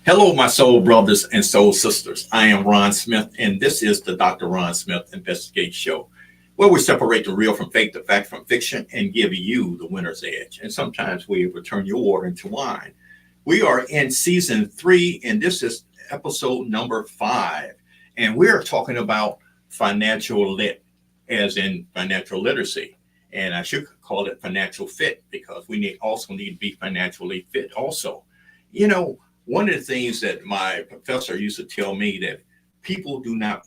Hello, my soul brothers and soul sisters. I am Ron Smith, and this is the Dr. Ron Smith Investigate Show, where we separate the real from fake, the fact from fiction, and give you the winner's edge. And sometimes we return your water into wine. We are in season 3, and this is episode number 5. And we're talking about financial lit, as in financial literacy. And I should call it financial fit because we also need to be financially fit also. You know, one of the things that my professor used to tell me that people do not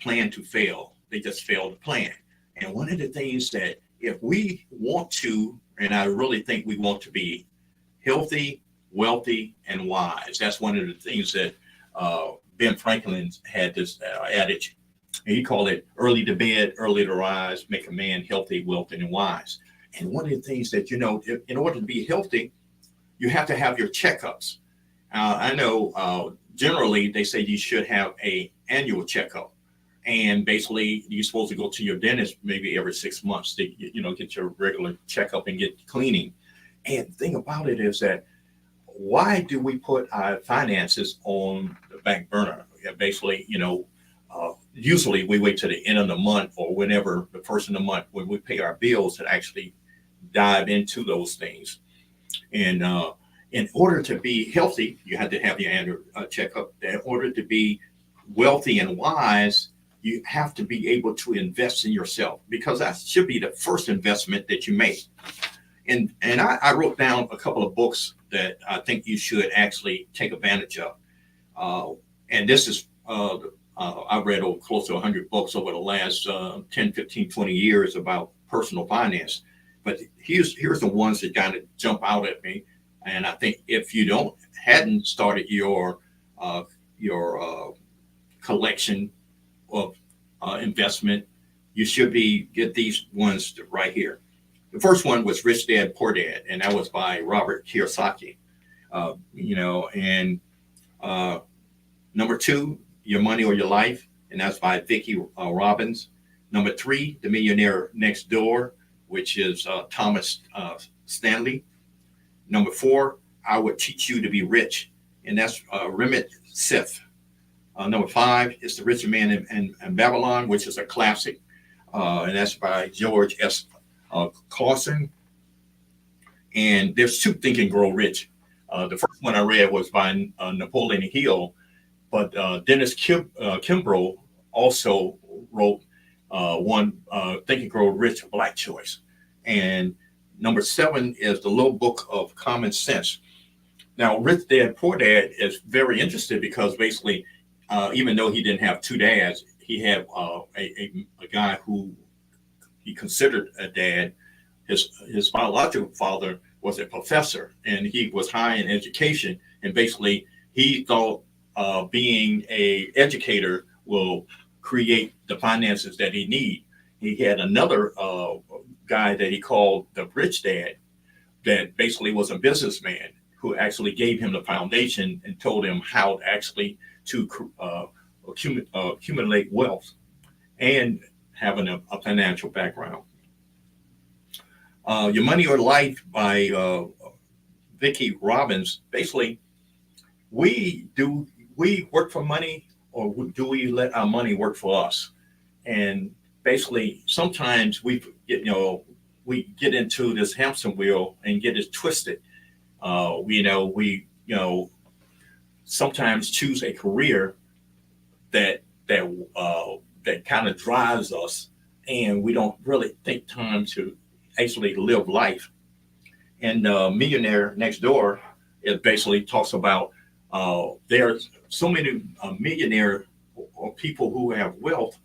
plan to fail, they just fail to plan. And one of the things that if we want to, and I really think we want to be healthy, wealthy, and wise, that's one of the things that Ben Franklin had this adage. And he called it early to bed, early to rise, make a man healthy, wealthy, and wise. And one of the things that, in order to be healthy, you have to have your checkups. I know generally they say you should have a annual checkup, and basically you're supposed to go to your dentist maybe every 6 months to get your regular checkup and get cleaning. And the thing about it is that why do we put our finances on the back burner? Basically, usually we wait to the end of the month or whenever the first of the month when we pay our bills to actually dive into those things. And in order to be healthy, you have to have your annual checkup. In order to be wealthy and wise, you have to be able to invest in yourself because that should be the first investment that you make. And I wrote down a couple of books that I think you should actually take advantage of. And this is, I've read over close to 100 books over the last 10, 15, 20 years about personal finance. But here's the ones that kind of jump out at me. And I think if you hadn't started your collection of investment, you should get these ones right here. The first one was Rich Dad Poor Dad, and that was by Robert Kiyosaki. Number 2, Your Money or Your Life, and that's by Vicki Robbins. Number 3, The Millionaire Next Door, which is Thomas Stanley. Number 4, I Would Teach You to Be Rich, and that's Remit Sith. Number 5 is The Richest Man in Babylon, which is a classic, and that's by George S. Clausen. And there's 2, Think and Grow Rich. The first one I read was by Napoleon Hill, but Dennis Kimbro also wrote one, Think and Grow Rich, Black Choice. And number 7 is The Little Book of Common Sense. Now, Rich Dad Poor Dad is very interesting because basically, even though he didn't have 2 dads, he had a guy who he considered a dad. His biological father was a professor, and he was high in education. And basically, he thought being a educator will create the finances that he need. He had another guy that he called the rich dad that basically was a businessman who actually gave him the foundation and told him how actually to accumulate wealth and having a financial background. Your Money or Life by Vicki Robbins. Basically, we work for money, or do we let our money work for us? And basically, sometimes we get into this hamster wheel and get it twisted. We sometimes choose a career that kind of drives us, and we don't really take time to actually live life. And Millionaire Next Door, it basically talks about there's so many millionaire or people who have wealth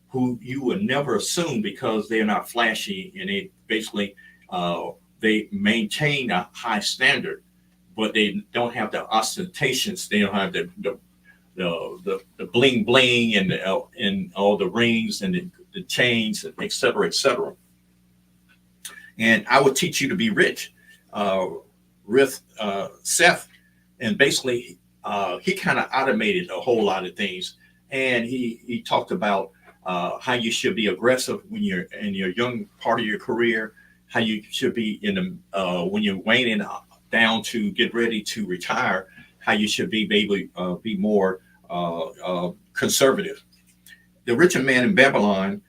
who you would never assume because they're not flashy, and they basically they maintain a high standard, but they don't have the ostentations. They don't have the bling bling and all the rings and the chains, et cetera, et cetera. And I Would Teach You to Be Rich, with Seth, and basically he kind of automated a whole lot of things, and he talked about how you should be aggressive when you're in your young part of your career, how you should be in the when you're waning down to get ready to retire, how you should be maybe be more conservative. The richest man in Babylon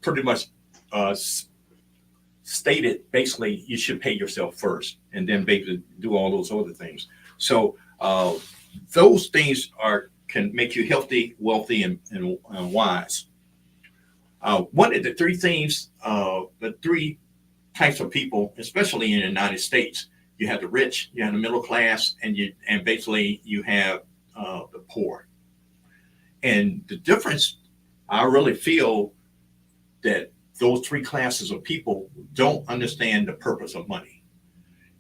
pretty much uh, stated basically you should pay yourself first and then basically do all those other things. So those things can make you healthy, wealthy, and wise. One of the three things, the three types of people, especially in the United States, you have the rich, you have the middle class, and basically you have the poor. And the difference, I really feel that those three classes of people don't understand the purpose of money.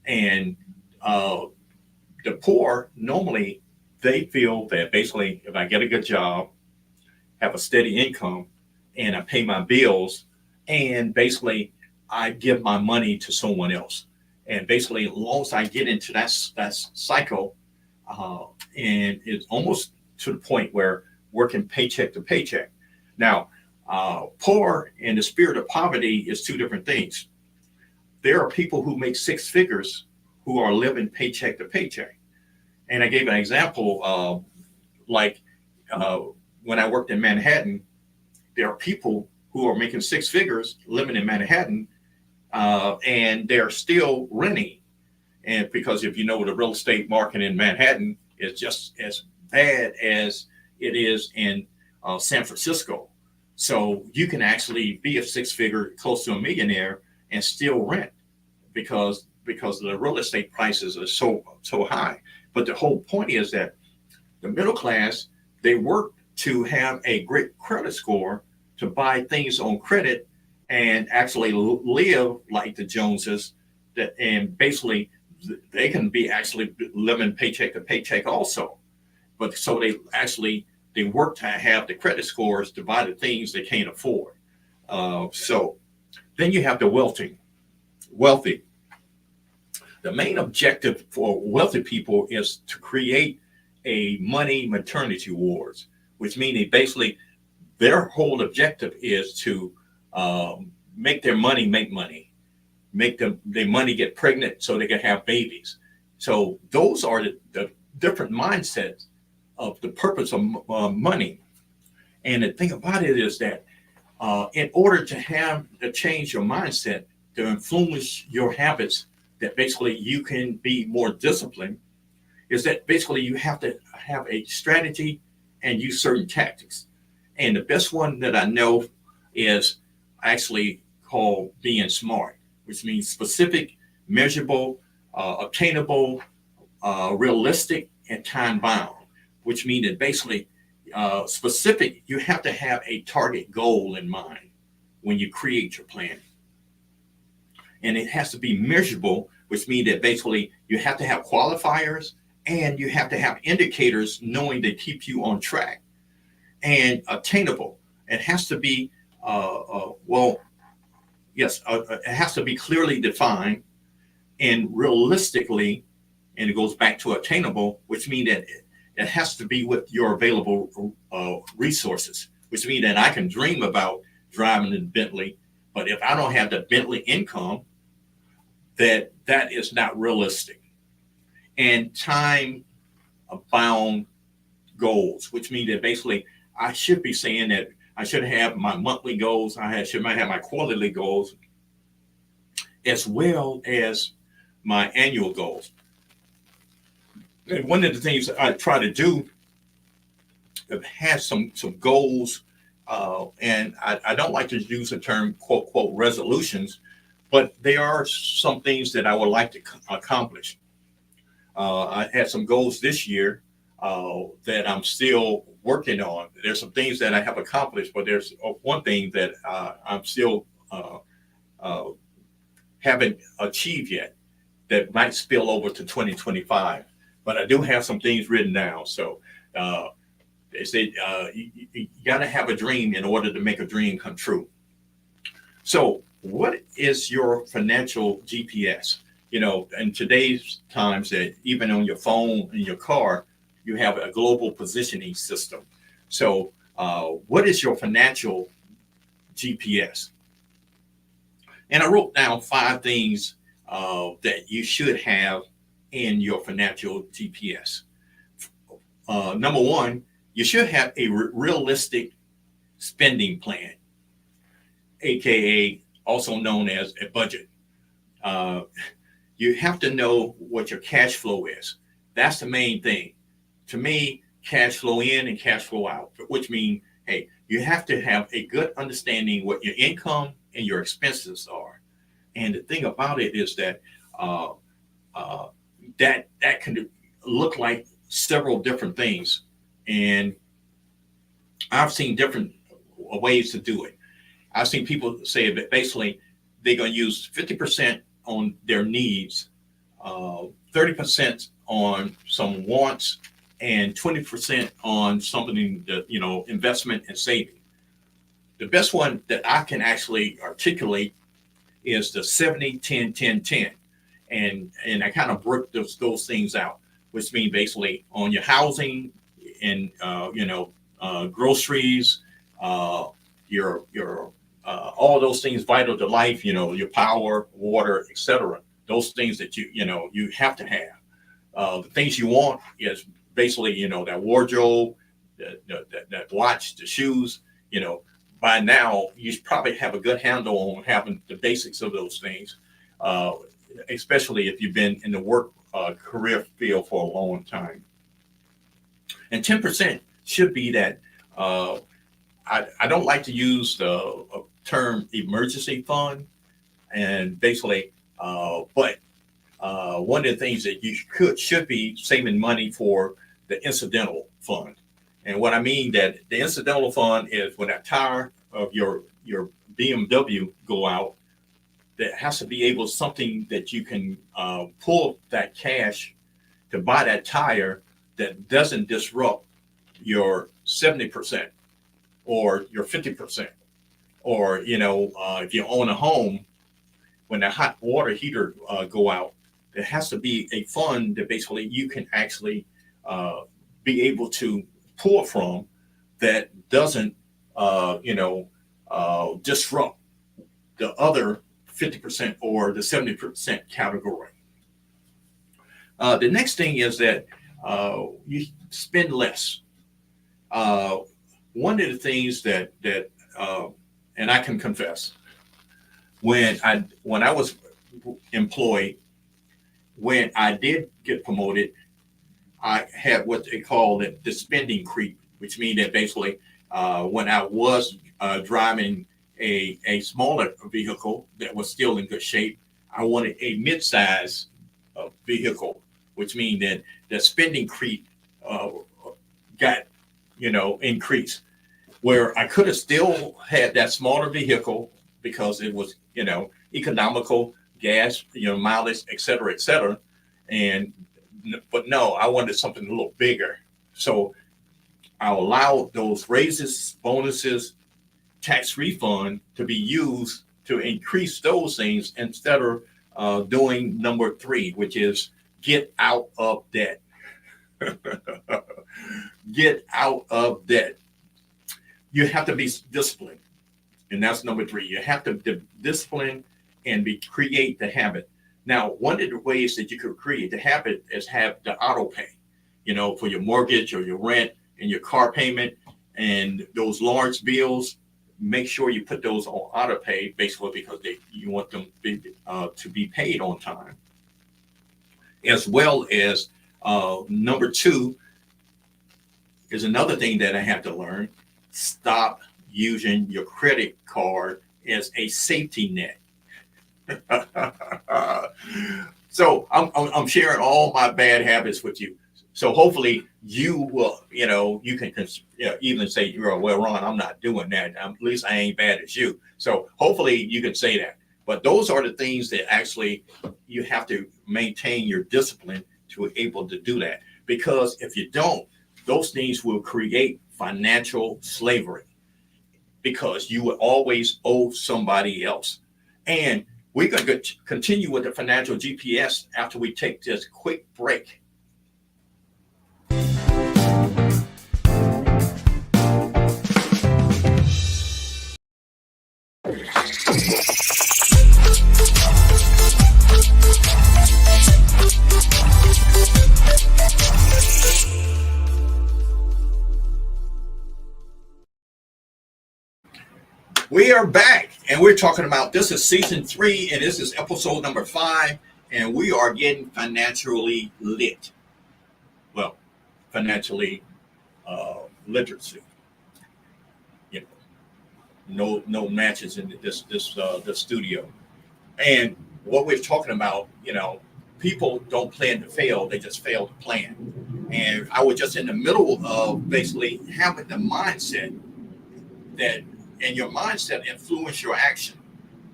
And the poor normally they feel that basically if I get a good job, have a steady income, and I pay my bills, and basically I give my money to someone else. And basically, as long as I get into that cycle, and it's almost to the point where working paycheck to paycheck. Now, poor and the spirit of poverty is two different things. There are people who make six figures who are living paycheck to paycheck. And I gave an example, like when I worked in Manhattan, there are people who are making six figures living in Manhattan, and they're still renting. And because if you know the real estate market in Manhattan is just as bad as it is in San Francisco. So you can actually be a six figure, close to a millionaire, and still rent because the real estate prices are so high. But the whole point is that the middle class, they work to have a great credit score to buy things on credit and actually live like the Joneses, and basically they can be actually living paycheck to paycheck also. But so they work to have the credit scores to buy the things they can't afford. So then you have the wealthy. The main objective for wealthy people is to create a money maternity wards, which means basically their whole objective is to make their money make money, make their money get pregnant so they can have babies. So those are the different mindsets of the purpose of money. And the thing about it is that in order to change your mindset, to influence your habits, that basically you can be more disciplined, is that basically you have to have a strategy and use certain tactics. And the best one that I know is actually called being smart, which means specific, measurable, obtainable, realistic, and time bound, which means that basically specific, you have to have a target goal in mind when you create your plan. And it has to be measurable, which means that basically you have to have qualifiers and you have to have indicators knowing they keep you on track. And attainable, it has to be, it has to be clearly defined and realistically, and it goes back to attainable, which means that it has to be with your available resources, which means that I can dream about driving a Bentley, but if I don't have the Bentley income, that is not realistic. And time bound goals, which means that basically I should be saying that I should have my monthly goals, might have my quarterly goals, as well as my annual goals. And one of the things I try to do have some goals, and I don't like to use the term quote resolutions, but there are some things that I would like to accomplish. I had some goals this year that I'm still working on. There's some things that I have accomplished, but there's one thing that I'm still haven't achieved yet that might spill over to 2025. But I do have some things written down. So they say you got to have a dream in order to make a dream come true. So what is your financial GPS? You know, in today's times, that even on your phone, in your car, you have a global positioning system. So what is your financial GPS? And I wrote down 5 things that you should have in your financial GPS. Number one, you should have a realistic spending plan, aka also known as a budget. You have to know what your cash flow is. That's the main thing. To me, cash flow in and cash flow out, which means, hey, you have to have a good understanding what your income and your expenses are. And the thing about it is that that can look like several different things. And I've seen different ways to do it. I've seen people say that basically they're going to use 50% on their needs, 30% on some wants, and 20% on something that, investment and saving. The best one that I can actually articulate is the 70-10-10-10. And I kind of break those things out, which means basically on your housing and, groceries, your all those things vital to life, your power, water, etc. Those things that you have to have. The things you want is basically, that wardrobe, that watch, the shoes. By now you probably have a good handle on having the basics of those things, especially if you've been in the work career field for a long time. And 10% should be that. I don't like to use the term emergency fund, and basically, but one of the things that you should be saving money for the incidental fund. And what I mean that the incidental fund is when that tire of your BMW go out, that has to be able something that you can pull that cash to buy that tire that doesn't disrupt your 70% or your 50%. Or, if you own a home, when the hot water heater go out, there has to be a fund that basically you can actually be able to pull from that doesn't, disrupt the other 50% or the 70% category. The next thing is that you spend less. One of the things that and I can confess, when I was employed, when I did get promoted, I had what they call the spending creep, which means that basically when I was driving a smaller vehicle that was still in good shape, I wanted a mid-size vehicle, which means that the spending creep got, increased, where I could have still had that smaller vehicle because it was, economical, gas, mileage, et cetera, but no, I wanted something a little bigger. So I allowed those raises, bonuses, tax refund to be used to increase those things instead of doing number 3, which is get out of debt. Get out of debt. You have to be disciplined. And that's number 3. You have to discipline and create the habit. Now, one of the ways that you could create the habit is have the auto pay, for your mortgage or your rent and your car payment and those large bills. Make sure you put those on auto pay, basically because you want them to be paid on time. As well as number 2 is another thing that I have to learn. Stop using your credit card as a safety net. So I'm sharing all my bad habits with you. So hopefully you will, you can even say, well, Ron, I'm not doing that. At least I ain't bad as you. So hopefully you can say that. But those are the things that actually you have to maintain your discipline to be able to do that. Because if you don't, those things will create financial slavery because you will always owe somebody else. And we're going to continue with the financial GPS after we take this quick break. We are back, and we're talking about this is season 3, and this is episode number 5, and we are getting financially lit. Well, financially literacy. You know, no matches in the studio. And what we're talking about, people don't plan to fail; they just fail to plan. And I was just in the middle of basically having the mindset that, and your mindset influence your action.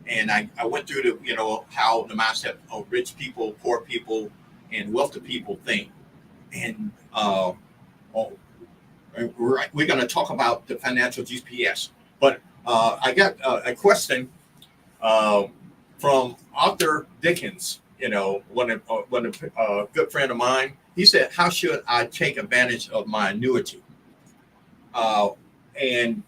And I went through how the mindset of rich people, poor people, and wealthy people think. And we're going to talk about the financial GPS. But I got a question from Arthur Dickens. One a good friend of mine. He said, "How should I take advantage of my annuity?" And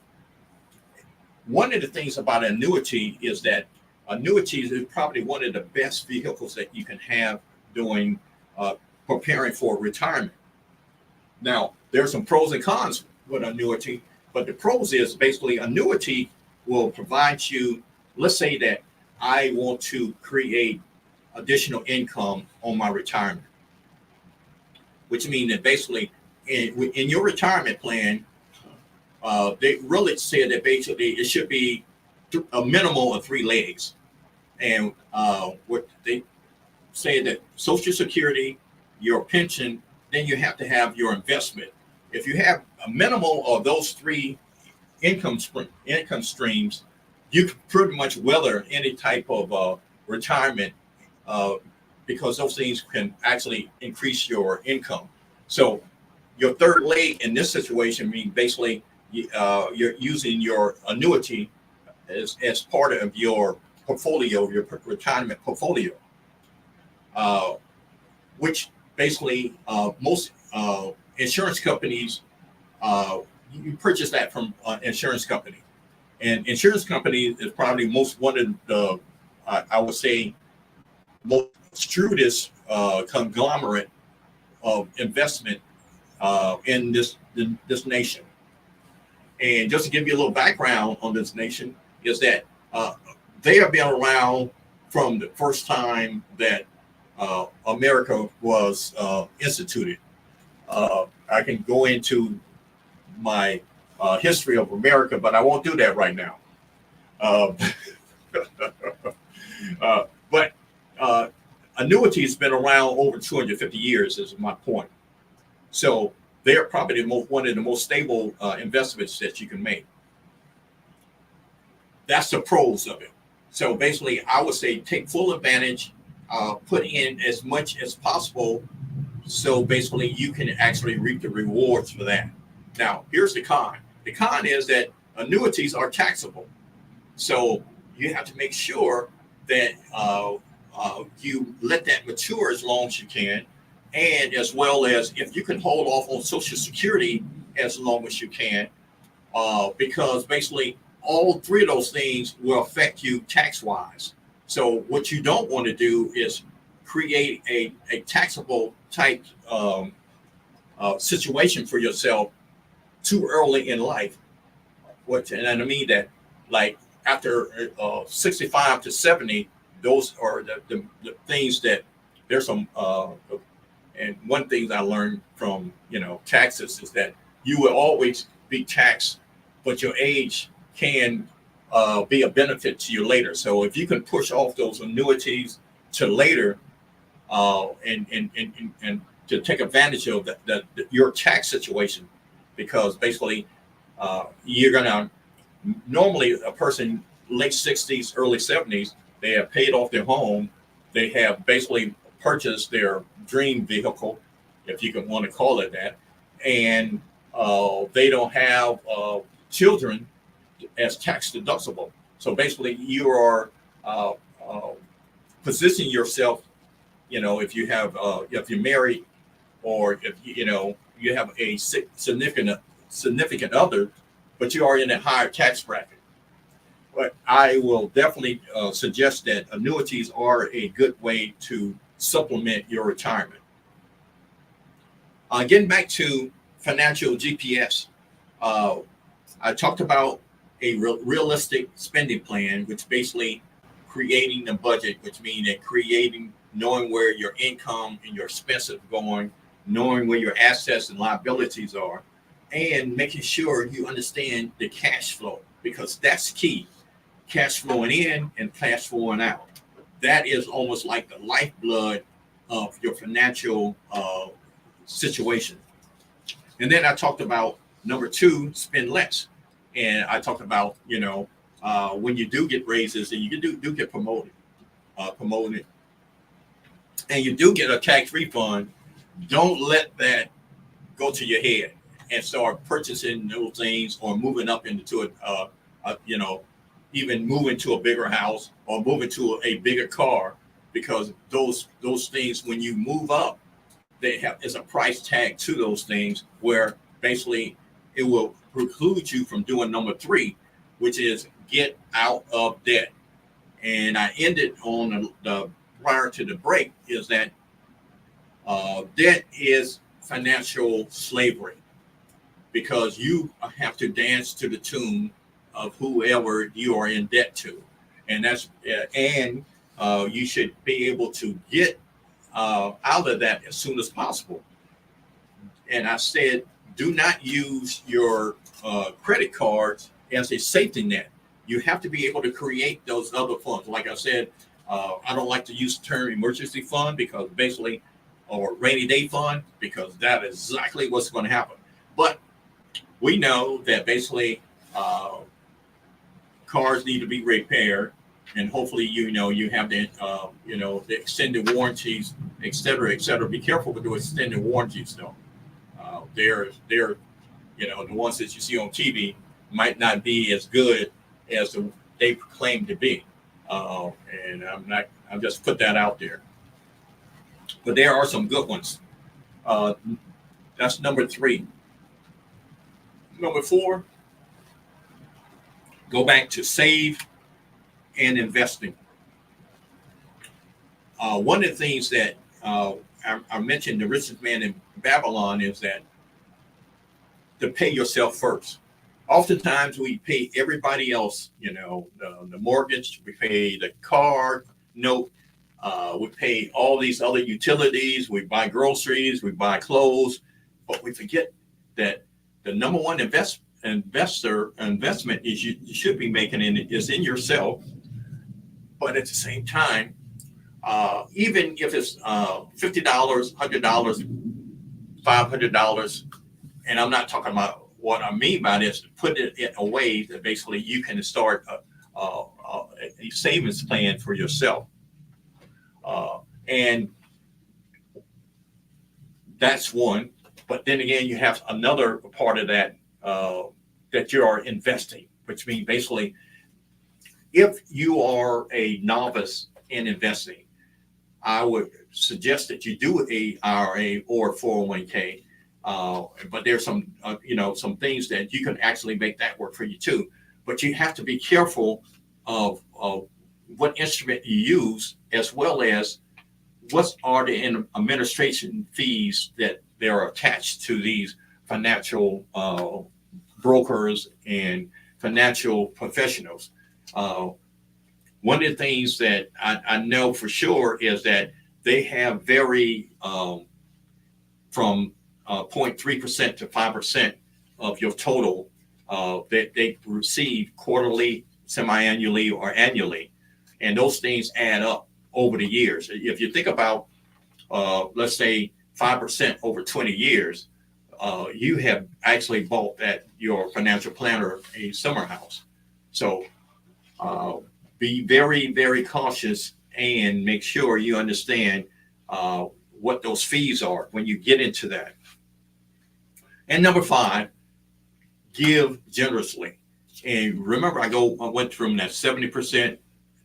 one of the things about annuity is that annuities is probably one of the best vehicles that you can have during preparing for retirement. Now, there's some pros and cons with annuity, but the pros is basically annuity will provide you, let's say that I want to create additional income on my retirement, which means that basically in your retirement plan, they really said that basically it should be a minimum of 3 legs. And what they say that Social Security, your pension, then you have to have your investment. If you have a minimum of those 3 income streams, you can pretty much weather any type of retirement because those things can actually increase your income. So your third leg in this situation means basically you're using your annuity as part of your portfolio, your retirement portfolio, which basically most insurance companies, you purchase that from an insurance company. And insurance company is probably most one of the, I would say, most shrewdest conglomerate of investment in this nation. And just to give you a little background on this nation is that they have been around from the first time that America was instituted. I can go into my history of America, but I won't do that right now. But annuity has been around over 250 years, is my point. So they're probably one of the most stable investments that you can make. That's the pros of it. So basically, I would say take full advantage, put in as much as possible, so basically you can actually reap the rewards for that. Now, here's the con. The con is that annuities are taxable. So you have to make sure that you let that mature as long as you can, and as well as if you can hold off on Social Security as long as you can, because basically all 3 of those things will affect you tax-wise. So what you don't want to do is create a taxable type situation for yourself too early in life. And I mean that, like after 65 to 70, those are the things that there's some. And one thing I learned from taxes is that you will always be taxed, but your age can be a benefit to you later. So if you can push off those annuities to later, and to take advantage of your tax situation, because basically you're gonna normally a person late 60s, early 70s, they have paid off their home, they have basically purchased their dream vehicle, if you can want to call it that, and they don't have children as tax deductible. So basically, you are positioning yourself. If you have, if you're married, or if you have a significant other, but you are in a higher tax bracket. But I will definitely suggest that annuities are a good way to supplement your retirement. Getting back to financial GPS, I talked about a realistic spending plan, which basically creating a budget, which means that creating, knowing where your income and your expenses are going, knowing where your assets and liabilities are, and making sure you understand the cash flow, because that's key. Cash flowing in and cash flowing out. That is almost like the lifeblood of your financial situation. And then I talked about number two, spend less. And I talked about, when you do get raises and you do get promoted, and you do get a tax refund, don't let that go to your head and start purchasing those things or moving up into even moving to a bigger house or moving to a bigger car, because those things, when you move up, there's a price tag to those things, where basically it will preclude you from doing number three, which is get out of debt. And I ended on the prior to the break is that debt is financial slavery, because you have to dance to the tune of whoever you are in debt to, and you should be able to get out of that as soon as possible. And I said, do not use your credit cards as a safety net. You have to be able to create those other funds. Like I said, I don't like to use the term emergency fund, because basically, or rainy day fund, because that is exactly what's going to happen. But we know that basically cars need to be repaired, and hopefully, you have the the extended warranties, et cetera, et cetera. Be careful with the extended warranties, though. They're the ones that you see on TV might not be as good as they claim to be, and I'm just put that out there. But there are some good ones. That's number three. Number four, go back to save and investing. One of the things that I mentioned, the richest man in Babylon, is that to pay yourself first. Oftentimes we pay everybody else, the mortgage, we pay the car note, we pay all these other utilities, we buy groceries, we buy clothes, but we forget that the number one investment is you should be making is in yourself. But at the same time, even if it's $50, $100, $500, and I'm not talking about, what I mean by this, put it in a way that basically you can start a savings plan for yourself. And that's one. But then again, you have another part of that, that you are investing, which means basically, if you are a novice in investing, I would suggest that you do a IRA or 401k. But there's some, some things that you can actually make that work for you too. But you have to be careful of what instrument you use, as well as what are the administration fees that they are attached to these financial brokers and financial professionals. One of the things that I know for sure is that they have very from 0.3% to 5% of your total that they receive quarterly, semi-annually, or annually. And those things add up over the years. If you think about, let's say, 5% over 20 years, you have actually bought your financial planner a summer house. So be very, very cautious and make sure you understand what those fees are when you get into that. And number five, give generously. And remember, I went from that 70%,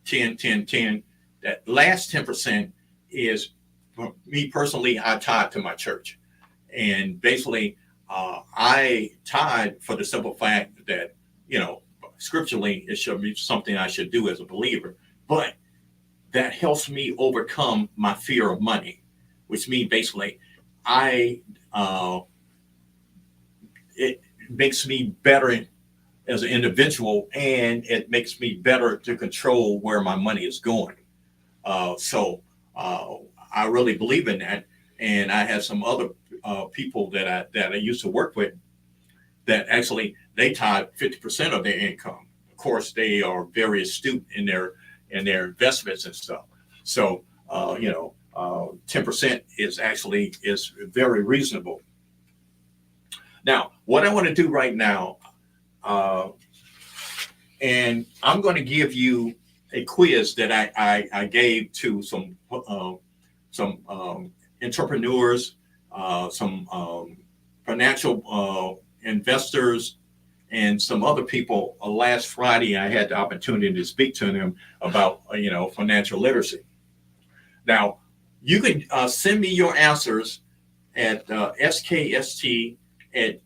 10, 10, 10. That last 10% is, for me personally, I tithe to my church. And basically, I tithe for the simple fact that, scripturally, it should be something I should do as a believer. But that helps me overcome my fear of money, which means basically it makes me better as an individual, and it makes me better to control where my money is going. So I really believe in that. And I have some other people that I used to work with that actually they tithe 50% of their income. Of course, they are very astute in their investments and stuff. So 10% is very reasonable. Now, what I want to do right now, and I'm going to give you a quiz that I gave to some entrepreneurs, some financial investors, and some other people. Last Friday, I had the opportunity to speak to them about financial literacy. Now, you can send me your answers at SKST at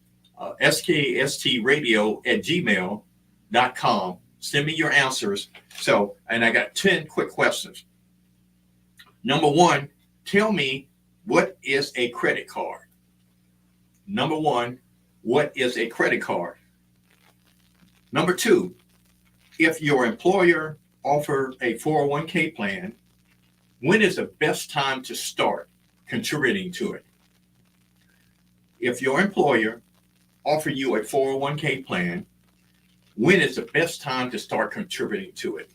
skstradio@gmail.com. Send me your answers. So, and I got 10 quick questions. Number one, tell me, what is a credit card? Number one, what is a credit card? Number two, if your employer offers a 401k plan, when is the best time to start contributing to it? If your employer offers you a 401k plan, when is the best time to start contributing to it?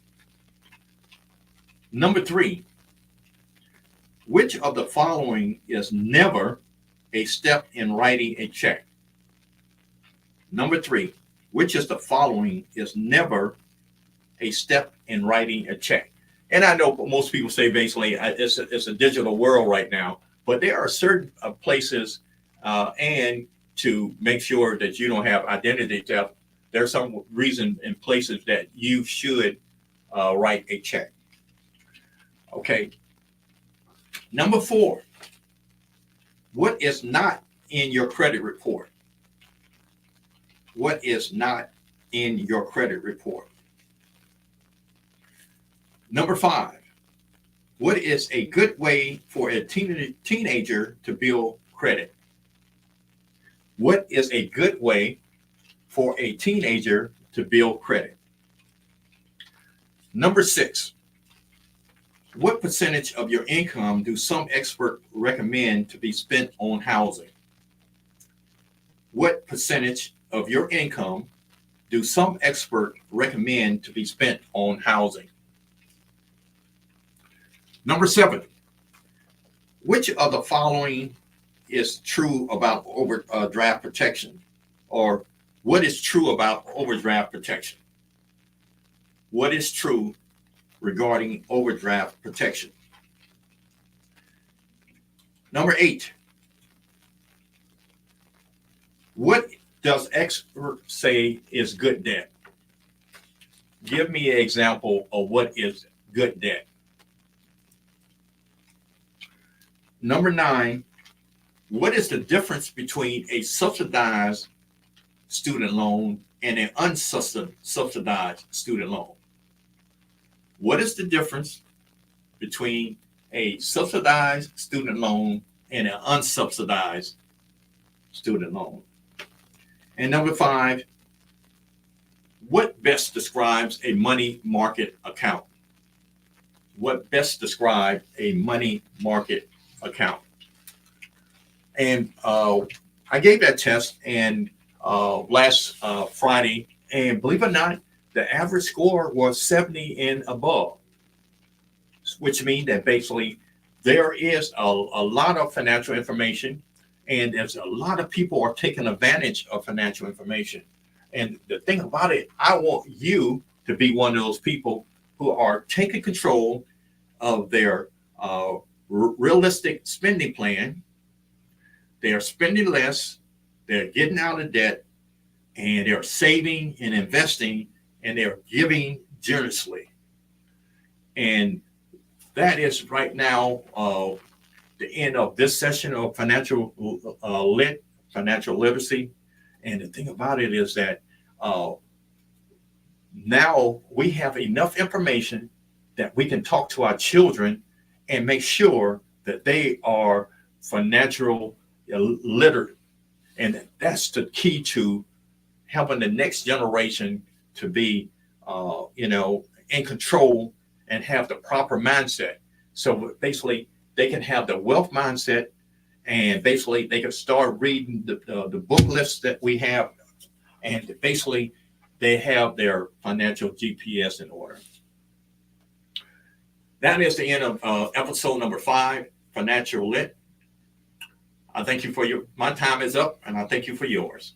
Number three, which of the following is never a step in writing a check? Number three, which is the following is never a step in writing a check? And I know most people say basically it's a digital world right now, but there are certain places and to make sure that you don't have identity theft, there's some reason in places that you should write a check. Okay. Number four, what is not in your credit report? What is not in your credit report? Number five, what is a good way for a teenager to build credit? What is a good way for a teenager to build credit? Number six, what percentage of your income do some experts recommend to be spent on housing? What percentage of your income do some experts recommend to be spent on housing? Number seven, which of the following is true about overdraft protection? Or what is true about overdraft protection? What is true regarding overdraft protection? Number eight, what does experts say is good debt? Give me an example of what is good debt. Number nine, what is the difference between a subsidized student loan and an unsubsidized student loan? What is the difference between a subsidized student loan and an unsubsidized student loan? And number five, what best describes a money market account? What best describes a money market account? And I gave that test and last Friday, and believe it or not, the average score was 70 and above, which means that basically there is a lot of financial information, and there's a lot of people are taking advantage of financial information. And the thing about it, I want you to be one of those people who are taking control of their realistic spending plan. They are spending less, they're getting out of debt, and they're saving and investing, and they're giving generously. And that is right now the end of this session of financial literacy. And the thing about it is that now we have enough information that we can talk to our children and make sure that they are financial literate. And that's the key to helping the next generation to be, in control and have the proper mindset. So basically, they can have the wealth mindset, and basically they can start reading the book lists that we have, and basically they have their financial GPS in order. That is the end of episode number 5, Financial Lit. I thank you for my time is up, and I thank you for yours.